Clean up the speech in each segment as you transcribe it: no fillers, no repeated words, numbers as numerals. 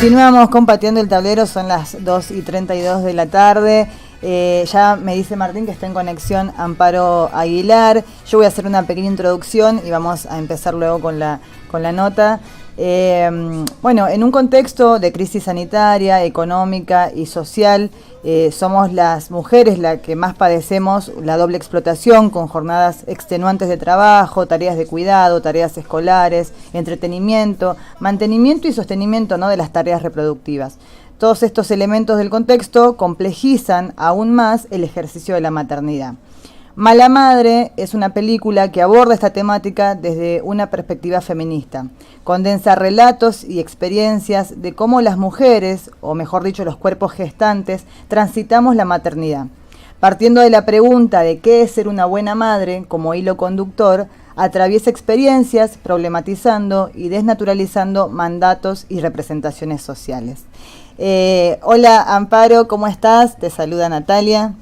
Continuamos compartiendo el tablero, son las 2:32 de la tarde. Ya me dice Martín que está en conexión Amparo Aguilar. Yo voy a hacer una pequeña introducción y vamos a empezar luego con la nota. Bueno, en un contexto de crisis sanitaria, económica y social, somos las mujeres las que más padecemos la doble explotación, con jornadas extenuantes de trabajo, tareas de cuidado, tareas escolares, entretenimiento, mantenimiento y sostenimiento, ¿no?, de las tareas reproductivas. Todos estos elementos del contexto complejizan aún más el ejercicio de la maternidad. Mala Madre es una película que aborda esta temática desde una perspectiva feminista. Condensa relatos y experiencias de cómo las mujeres, o mejor dicho, los cuerpos gestantes, transitamos la maternidad. Partiendo de la pregunta de qué es ser una buena madre como hilo conductor, atraviesa experiencias, problematizando y desnaturalizando mandatos y representaciones sociales. Hola Amparo, ¿cómo estás? Te saluda Natalia.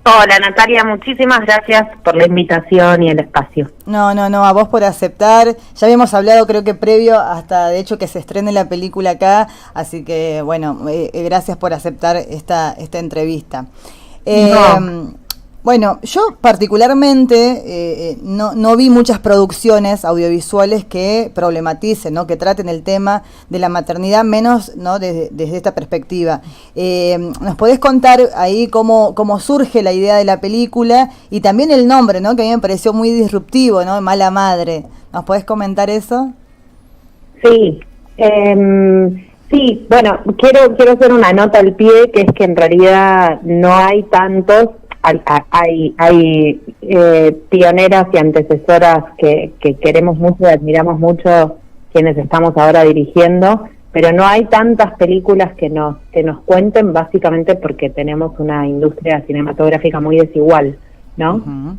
Hola Natalia, muchísimas gracias por la invitación y el espacio. No, a vos por aceptar. Ya habíamos hablado, creo que previo hasta de hecho que se estrene la película acá, así que bueno, gracias por aceptar esta entrevista. Bueno, yo particularmente no vi muchas producciones audiovisuales que problematicen, ¿no?, que traten el tema de la maternidad, menos, ¿no?, desde esta perspectiva. ¿Nos podés contar ahí cómo surge la idea de la película y también el nombre, ¿no?, que a mí me pareció muy disruptivo, ¿no?, Mala Madre? ¿Nos podés comentar eso? Sí, sí, bueno, quiero hacer una nota al pie, que es que en realidad no hay tantos. Hay pioneras y antecesoras que queremos mucho y admiramos mucho, quienes estamos ahora dirigiendo, pero no hay tantas películas que nos cuenten, básicamente porque tenemos una industria cinematográfica muy desigual, ¿no? Uh-huh.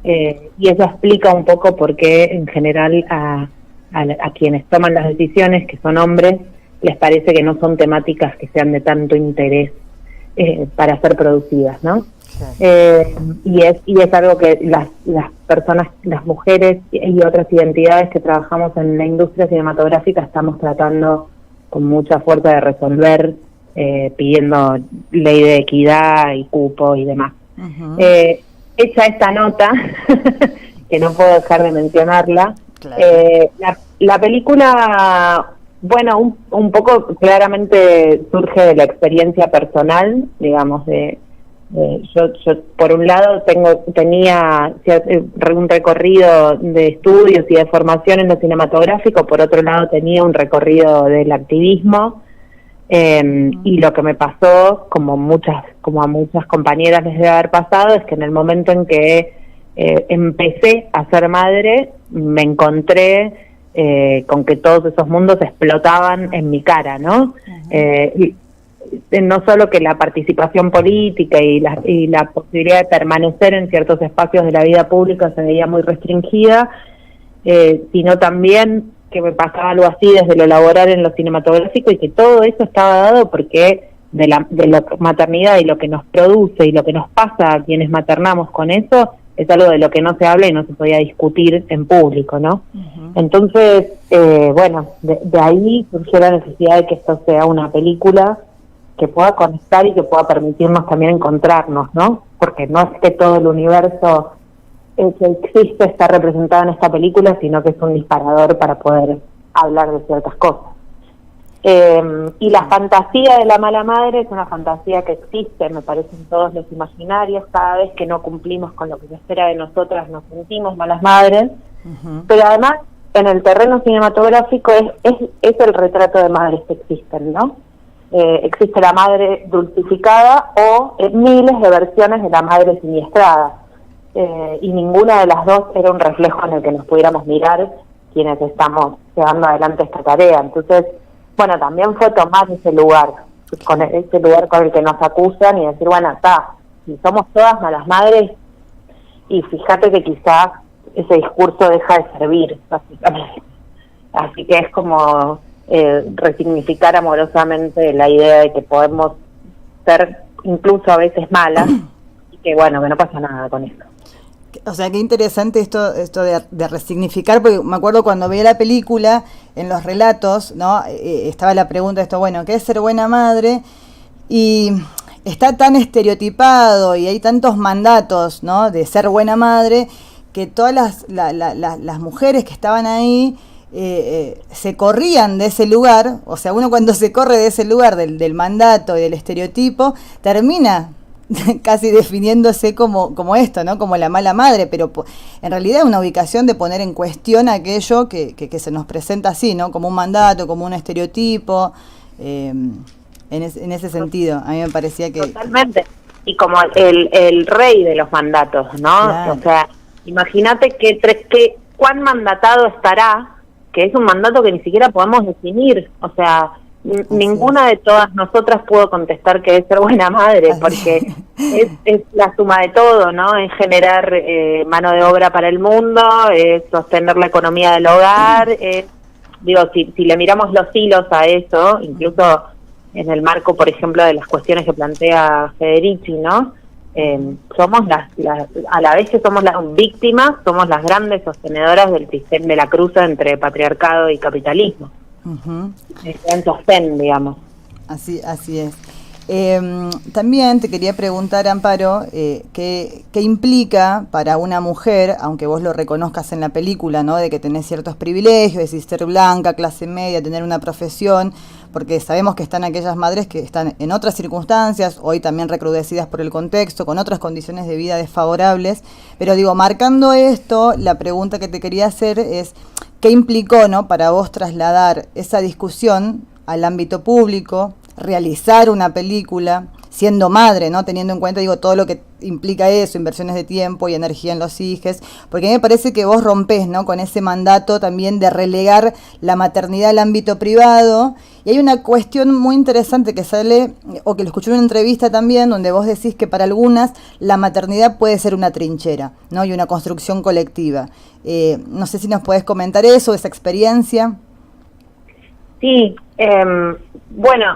Y eso explica un poco por qué en general a quienes toman las decisiones, que son hombres, les parece que no son temáticas que sean de tanto interés para ser producidas, ¿no? Y es algo que las personas, las mujeres y otras identidades que trabajamos en la industria cinematográfica estamos tratando con mucha fuerza de resolver, pidiendo ley de equidad y cupo y demás. Uh-huh. Hecha esta nota, que no puedo dejar de mencionarla, claro. La película, bueno, un poco claramente surge de la experiencia personal, digamos, yo por un lado tenía un recorrido de estudios y de formación en lo cinematográfico, por otro lado tenía un recorrido del activismo, y lo que me pasó, como a muchas compañeras les debe haber pasado, es que en el momento en que empecé a ser madre, me encontré con que todos esos mundos explotaban en mi cara, ¿no? Uh-huh. No solo que la participación política y la posibilidad de permanecer en ciertos espacios de la vida pública se veía muy restringida, sino también que me pasaba algo así desde lo laboral en lo cinematográfico, y que todo eso estaba dado porque de la maternidad y lo que nos produce y lo que nos pasa a quienes maternamos con eso es algo de lo que no se habla y no se podía discutir en público, ¿no? Uh-huh. Entonces, bueno, de ahí surgió la necesidad de que esto sea una película que pueda conectar y que pueda permitirnos también encontrarnos, ¿no? Porque no es que todo el universo que existe está representado en esta película, sino que es un disparador para poder hablar de ciertas cosas. Y la fantasía de la mala madre es una fantasía que existe, me parece, en todos los imaginarios. Cada vez que no cumplimos con lo que se espera de nosotras, nos sentimos malas madres. Uh-huh. Pero además, en el terreno cinematográfico es el retrato de madres que existen, ¿no? Existe la madre dulcificada o miles de versiones de la madre siniestrada, y ninguna de las dos era un reflejo en el que nos pudiéramos mirar quienes estamos llevando adelante esta tarea. Entonces, bueno, también fue tomar ese lugar con el que nos acusan y decir, bueno, está, si somos todas malas madres, y fíjate que quizás ese discurso deja de servir, básicamente. Así que es como resignificar amorosamente la idea de que podemos ser incluso a veces malas y que bueno, que no pasa nada con eso. O sea, qué interesante esto de resignificar, porque me acuerdo cuando veía la película, en los relatos, ¿no? Estaba la pregunta de esto, bueno, ¿qué es ser buena madre? Y está tan estereotipado y hay tantos mandatos, ¿no? De ser buena madre, que todas las mujeres que estaban ahí se corrían de ese lugar. O sea, uno cuando se corre de ese lugar del mandato y del estereotipo, termina casi definiéndose como esto, ¿no? Como la mala madre, pero en realidad es una ubicación de poner en cuestión aquello que se nos presenta así, ¿no? Como un mandato, como un estereotipo, en ese sentido. A mí me parecía que... Totalmente. Y como el rey de los mandatos, ¿no? Claro. O sea, imagínate que cuán mandatado estará, que es un mandato que ni siquiera podemos definir, o sea... Ninguna de todas nosotras pudo contestar que es ser buena madre, porque es la suma de todo, ¿no? Es generar mano de obra para el mundo, es sostener la economía del hogar, si le miramos los hilos a eso, incluso en el marco, por ejemplo, de las cuestiones que plantea Federici, ¿no? Somos a la vez que somos las víctimas, somos las grandes sostenedoras del sistema de la cruza entre patriarcado y capitalismo. En sostén, digamos. Así es. También te quería preguntar, Amparo, ¿qué implica para una mujer, aunque vos lo reconozcas en la película, ¿no? De que tenés ciertos privilegios, es decir, ser blanca, clase media, tener una profesión, porque sabemos que están aquellas madres que están en otras circunstancias, hoy también recrudecidas por el contexto, con otras condiciones de vida desfavorables, pero digo, marcando esto, la pregunta que te quería hacer es, ¿qué implicó, ¿no? Para vos trasladar esa discusión al ámbito público, realizar una película, siendo madre, ¿no? Teniendo en cuenta, digo, todo lo que implica eso, inversiones de tiempo y energía en los hijos, porque a mí me parece que vos rompés, ¿no? Con ese mandato también de relegar la maternidad al ámbito privado, y hay una cuestión muy interesante que sale, o que lo escuché en una entrevista también, donde vos decís que para algunas la maternidad puede ser una trinchera, ¿no? Y una construcción colectiva. No sé si nos podés comentar eso, esa experiencia. Sí, bueno,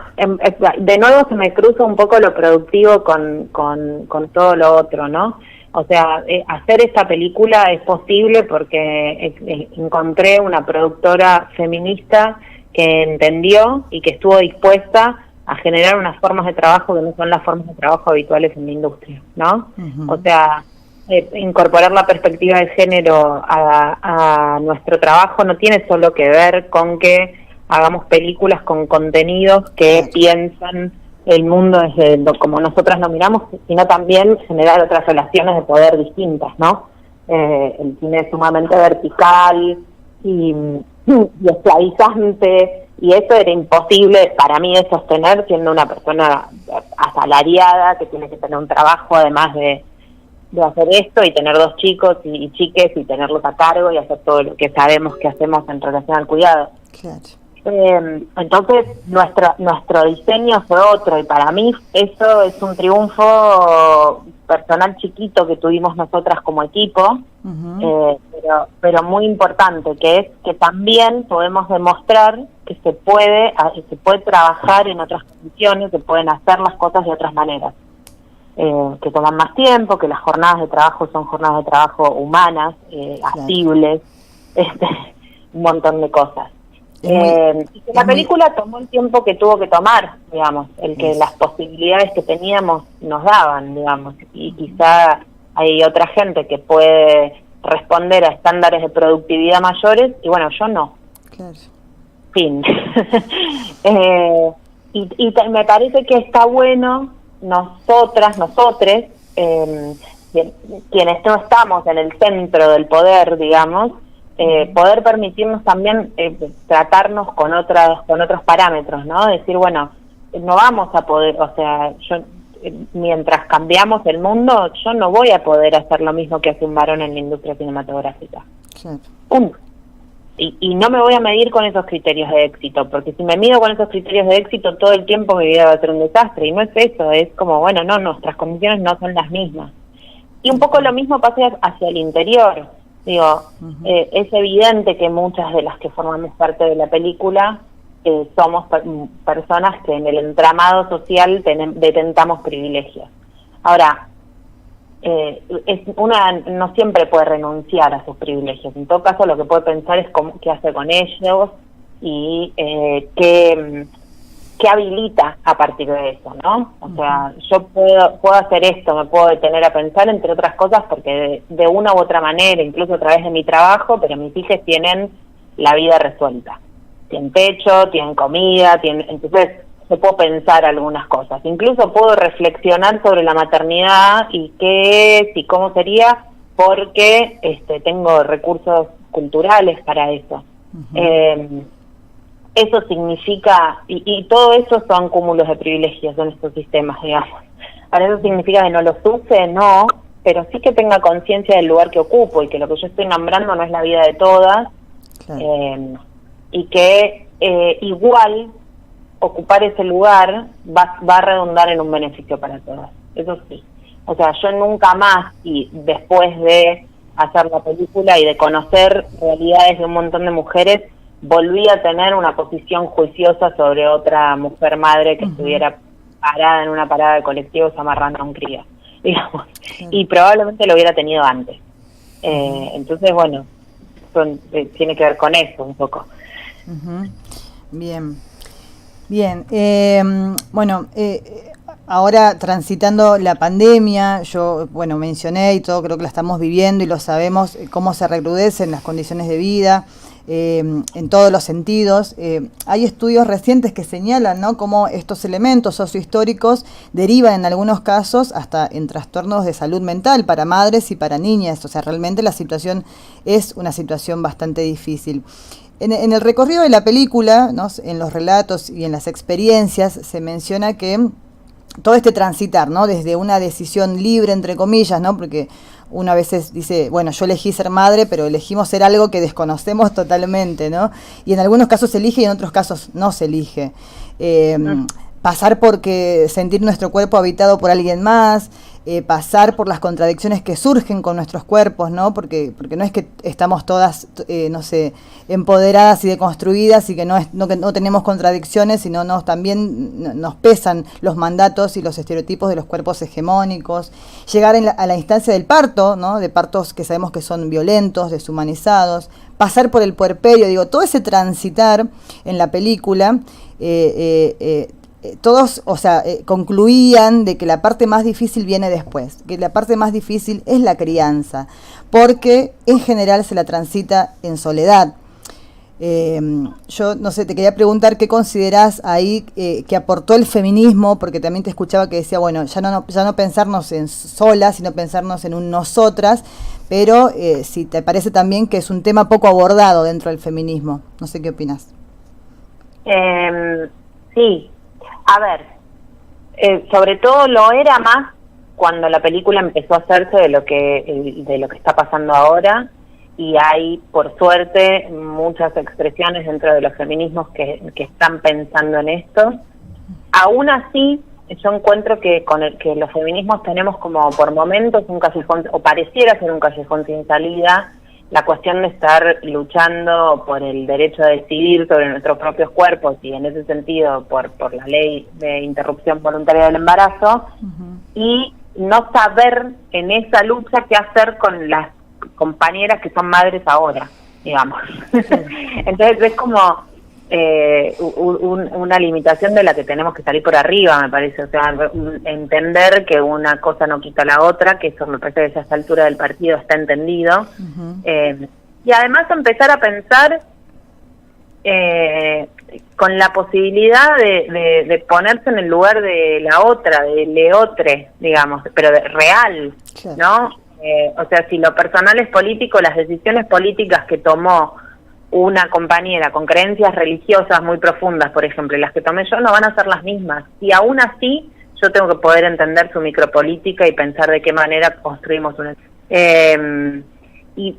de nuevo se me cruza un poco lo productivo con todo lo otro, ¿no? O sea, hacer esta película es posible porque encontré una productora feminista que entendió y que estuvo dispuesta a generar unas formas de trabajo que no son las formas de trabajo habituales en la industria, ¿no? Uh-huh. O sea, incorporar la perspectiva de género a nuestro trabajo no tiene solo que ver con que hagamos películas con contenidos que piensan el mundo desde como nosotras lo miramos, sino también generar otras relaciones de poder distintas, ¿no? El cine es sumamente vertical y esclavizante, y eso era imposible para mí de sostener siendo una persona asalariada que tiene que tener un trabajo además de hacer esto y tener 2 chicos y chiques y tenerlos a cargo y hacer todo lo que sabemos que hacemos en relación al cuidado. Claro. Entonces nuestro diseño fue otro, y para mí eso es un triunfo personal chiquito que tuvimos nosotras como equipo, uh-huh. pero muy importante, que es que también podemos demostrar que se puede trabajar en otras condiciones, que pueden hacer las cosas de otras maneras, que toman más tiempo, que las jornadas de trabajo son jornadas de trabajo humanas, asibles, un montón de cosas. La película tomó el tiempo que tuvo que tomar, digamos, el que las posibilidades que teníamos nos daban, digamos, y quizá hay otra gente que puede responder a estándares de productividad mayores, y bueno, yo no. Claro. Fin. Y me parece que está bueno nosotres, quienes no estamos en el centro del poder, digamos, poder permitirnos también tratarnos con otros parámetros, ¿no? Decir, bueno, no vamos a poder, o sea, yo mientras cambiamos el mundo, yo no voy a poder hacer lo mismo que hace un varón en la industria cinematográfica. Claro. Y no me voy a medir con esos criterios de éxito, porque si me mido con esos criterios de éxito, todo el tiempo mi vida va a ser un desastre, y no es eso, es como, bueno, no, nuestras condiciones no son las mismas. Y un poco lo mismo pasa hacia el interior. Digo, uh-huh. Es evidente que muchas de las que formamos parte de la película somos personas que en el entramado social detentamos privilegios. Ahora, una no siempre puede renunciar a sus privilegios. En todo caso, lo que puede pensar es qué hace con ellos y qué habilita a partir de eso, ¿no? O sea, yo puedo hacer esto, me puedo detener a pensar, entre otras cosas, porque de una u otra manera, incluso a través de mi trabajo, pero mis hijos tienen la vida resuelta. Tienen techo, tienen comida, entonces yo puedo pensar algunas cosas. Incluso puedo reflexionar sobre la maternidad y qué es y cómo sería, porque tengo recursos culturales para eso. Eso significa, y todo eso son cúmulos de privilegios en estos sistemas, digamos. ¿Para eso significa que no los use? No, pero sí que tenga conciencia del lugar que ocupo y que lo que yo estoy nombrando no es la vida de todas, claro. Y que igual ocupar ese lugar va a redundar en un beneficio para todas, eso sí. O sea, yo nunca más, y después de hacer la película y de conocer realidades de un montón de mujeres, volví a tener una posición juiciosa sobre otra mujer madre que estuviera parada en una parada de colectivos amarrando a un crío, digamos, y probablemente lo hubiera tenido antes. Entonces, bueno, tiene que ver con eso un poco. Bien. Bueno, ahora transitando la pandemia, yo, bueno, mencioné y todo, creo que la estamos viviendo y lo sabemos, cómo se recrudecen las condiciones de vida, en todos los sentidos. Hay estudios recientes que señalan, ¿no?, cómo estos elementos sociohistóricos derivan en algunos casos hasta en trastornos de salud mental para madres y para niñas. O sea, realmente la situación es una situación bastante difícil. En el recorrido de la película, ¿no?, en los relatos y en las experiencias, se menciona que todo este transitar, ¿no?, desde una decisión libre, entre comillas, ¿no?, porque uno a veces dice, bueno, yo elegí ser madre, pero elegimos ser algo que desconocemos totalmente, ¿no? Y en algunos casos se elige y en otros casos no se elige. Pasar sentir nuestro cuerpo habitado por alguien más, pasar por las contradicciones que surgen con nuestros cuerpos, ¿no? Porque no es que estamos todas, no sé, empoderadas y deconstruidas y que no tenemos contradicciones, sino también nos pesan los mandatos y los estereotipos de los cuerpos hegemónicos. Llegar a la instancia del parto, ¿no?, de partos que sabemos que son violentos, deshumanizados. Pasar por el puerperio, digo, todo ese transitar en la película, todos, o sea, concluían de que la parte más difícil viene después, que la parte más difícil es la crianza, porque en general se la transita en soledad. Yo, no sé, te quería preguntar qué considerás ahí que aportó el feminismo, porque también te escuchaba que decía, bueno, ya no pensarnos en solas, sino pensarnos en un nosotras, pero si te parece también que es un tema poco abordado dentro del feminismo. No sé qué opinas. Sí. A ver, sobre todo lo era más cuando la película empezó a hacerse de lo que está pasando ahora, y hay, por suerte, muchas expresiones dentro de los feminismos que están pensando en esto. Aún así, yo encuentro que que los feminismos tenemos como por momentos un callejón, o pareciera ser un callejón sin salida, la cuestión de estar luchando por el derecho a decidir sobre nuestros propios cuerpos y en ese sentido por la ley de interrupción voluntaria del embarazo, y no saber en esa lucha qué hacer con las compañeras que son madres ahora, digamos. Entonces es como una limitación de la que tenemos que salir por arriba, me parece. O sea, entender que una cosa no quita la otra, que eso me parece que ya a esta altura del partido está entendido. Y además empezar a pensar con la posibilidad de ponerse en el lugar de la otra, de leotre, digamos, pero real, ¿no? O sea, si lo personal es político, las decisiones políticas que tomó una compañera con creencias religiosas muy profundas, por ejemplo, las que tomé yo, no van a ser las mismas. Y aún así, yo tengo que poder entender su micropolítica y pensar de qué manera construimos una... Y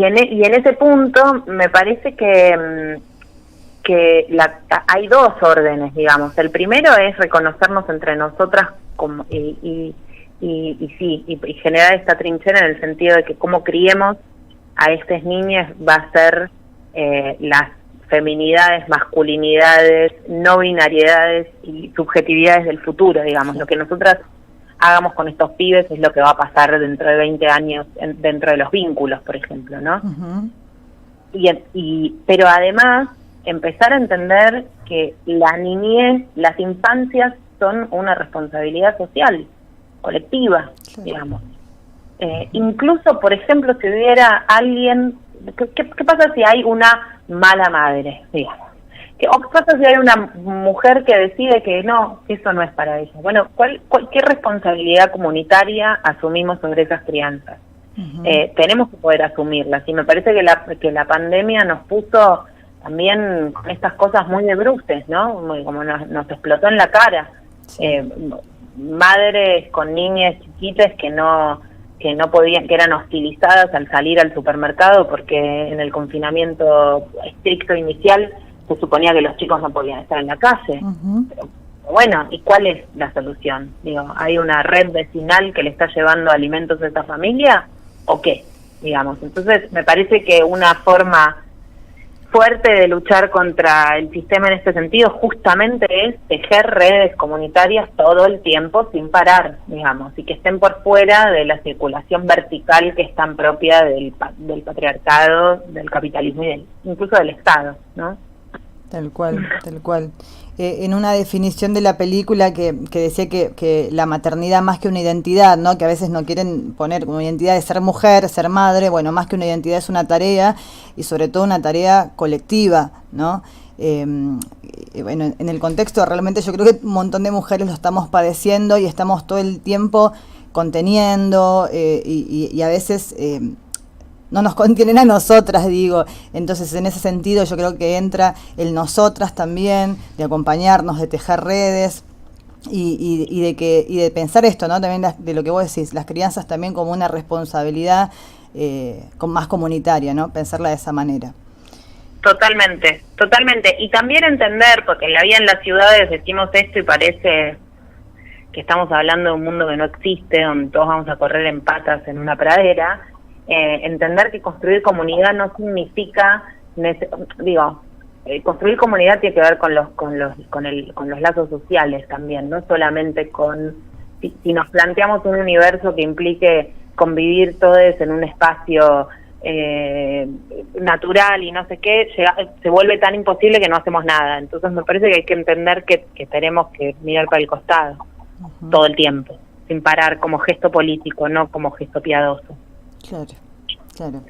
en ese punto, me parece que hay dos órdenes, digamos. El primero es reconocernos entre nosotras como, y generar esta trinchera en el sentido de que cómo criemos a estas niñas va a ser las feminidades, masculinidades, no binariedades y subjetividades del futuro, digamos, lo que nosotras hagamos con estos pibes es lo que va a pasar dentro de 20 años dentro de los vínculos, por ejemplo, ¿no? Uh-huh. Pero además empezar a entender que la niñez, las infancias son una responsabilidad social, colectiva, claro, digamos. Incluso, por ejemplo, si hubiera alguien, ¿qué pasa si hay una mala madre, digamos? ¿Qué pasa si hay una mujer que decide que no, eso no es para ella? Bueno, ¿qué responsabilidad comunitaria asumimos sobre esas crianzas? Uh-huh. Tenemos que poder asumirlas, y me parece que la pandemia nos puso también con estas cosas muy de bruces, ¿no? Muy, como nos explotó en la cara. Sí. Madres con niñas chiquitas que no podían, que eran hostilizadas al salir al supermercado porque en el confinamiento estricto inicial se suponía que los chicos no podían estar en la calle. Uh-huh. Pero bueno, ¿y cuál es la solución? Digo, ¿hay una red vecinal que le está llevando alimentos a esta familia o qué? Digamos, entonces me parece que una forma fuerte de luchar contra el sistema en este sentido justamente es tejer redes comunitarias todo el tiempo sin parar, digamos, y que estén por fuera de la circulación vertical que es tan propia del patriarcado, del capitalismo y incluso del Estado, ¿no? Tal cual, tal cual. En una definición de la película que decía que la maternidad más que una identidad, ¿no? Que a veces no quieren poner como identidad de ser mujer, ser madre, bueno, más que una identidad es una tarea, y sobre todo una tarea colectiva, ¿no? Bueno, en el contexto realmente yo creo que un montón de mujeres lo estamos padeciendo y estamos todo el tiempo conteniendo y a veces no nos contienen a nosotras, digo. Entonces, en ese sentido, yo creo que entra el nosotras también, de acompañarnos, de tejer redes y de pensar esto, ¿no? También de lo que vos decís, las crianzas también como una responsabilidad más comunitaria, ¿no? Pensarla de esa manera. Totalmente, totalmente. Y también entender, porque en la vida en las ciudades decimos esto y parece que estamos hablando de un mundo que no existe, donde todos vamos a correr en patas en una pradera. Entender que construir comunidad no significa, construir comunidad tiene que ver con los lazos sociales también, no solamente si nos planteamos un universo que implique convivir todos en un espacio natural y no sé qué, se vuelve tan imposible que no hacemos nada. Entonces me parece que hay que entender que tenemos que mirar para el costado, uh-huh, todo el tiempo, sin parar, como gesto político, no como gesto piadoso. Claro, claro.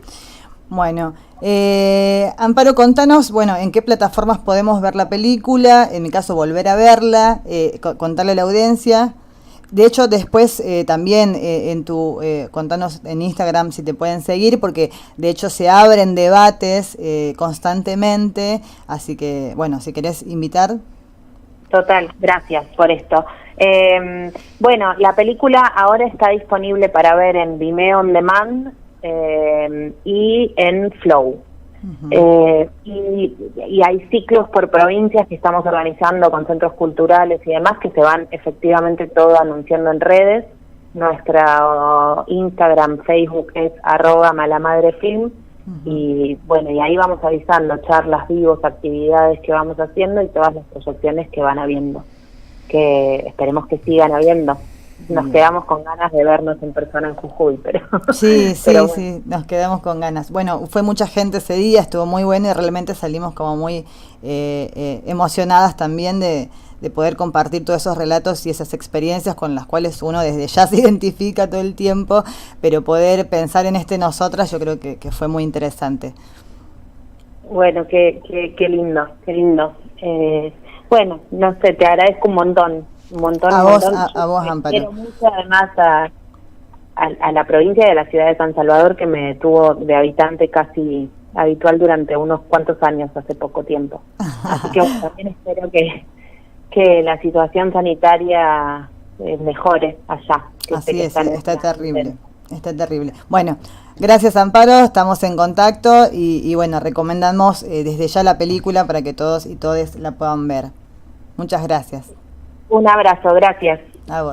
Bueno, Amparo, contanos, bueno, en qué plataformas podemos ver la película, en mi caso volver a verla, contarle a la audiencia. De hecho, después también contanos en Instagram si te pueden seguir, porque de hecho se abren debates constantemente, así que, bueno, si querés invitar. Total, gracias por esto. Bueno, la película ahora está disponible para ver en Vimeo On Demand y en Flow. Uh-huh. Y hay ciclos por provincias que estamos organizando con centros culturales y demás que se van efectivamente todo anunciando en redes. Nuestra Instagram, Facebook es @malamadrefilm. Uh-huh. Y bueno, y ahí vamos avisando charlas vivos, actividades que vamos haciendo y todas las proyecciones que van habiendo, que esperemos que sigan habiendo. Nos quedamos con ganas de vernos en persona en Jujuy, pero sí, pero bueno. Sí, nos quedamos con ganas. Bueno, fue mucha gente ese día, estuvo muy bueno y realmente salimos como muy emocionadas también de poder compartir todos esos relatos y esas experiencias con las cuales uno desde ya se identifica todo el tiempo, pero poder pensar en nosotras yo creo que fue muy interesante. Bueno, qué lindo, qué lindo. Bueno, no sé, te agradezco un montón. A vos, Amparo. Quiero mucho además a la provincia de la ciudad de San Salvador, que me tuvo de habitante casi habitual durante unos cuantos años, hace poco tiempo. Así que bueno, también espero que la situación sanitaria mejore allá. Así es, está terrible. Está terrible. Bueno, gracias Amparo, estamos en contacto y bueno, recomendamos desde ya la película para que todos y todes la puedan ver. Muchas gracias. Un abrazo, gracias.